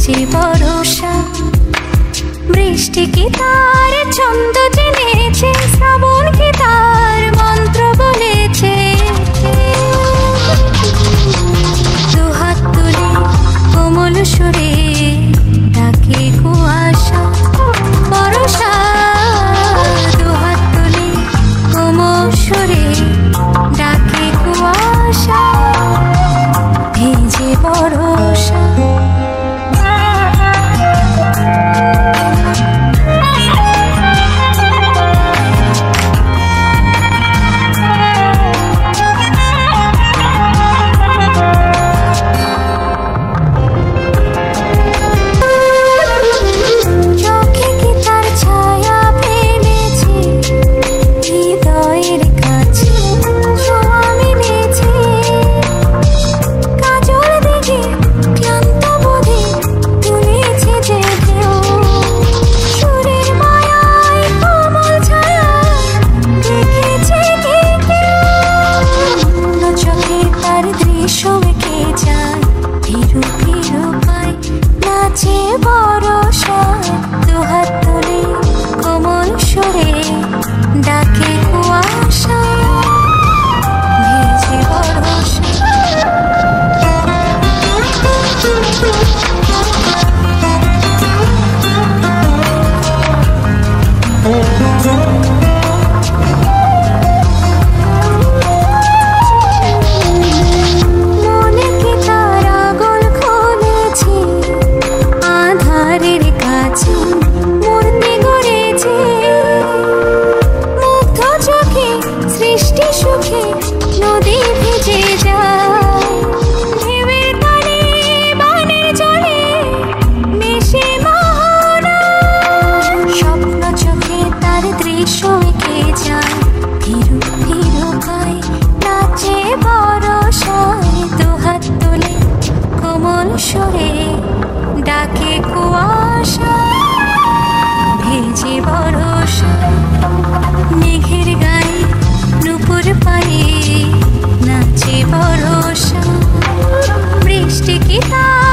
ভেজে বরষা বৃষ্টি কি তার ছন্দ জেনেছে, শ্রাবণ কি তার মন্ত্র বলেছে। দুহাত তুলে কোমল সুরে ডাকে কুয়াশা বরষা, দুহাত তুলে কোমল সুরে ডাকে কুয়াশা ভেজে বরষা। দুহাত তুলে কোমল সুরে ডাকে কুয়াশা ভেজে বরষা। দুহাত তুলে কোমল সুরে ডাকে কুয়াশা ভেজে বরষা। মেঘের গায়ে নুপুর পায়ে নাচে বরষা বৃষ্টি কি তার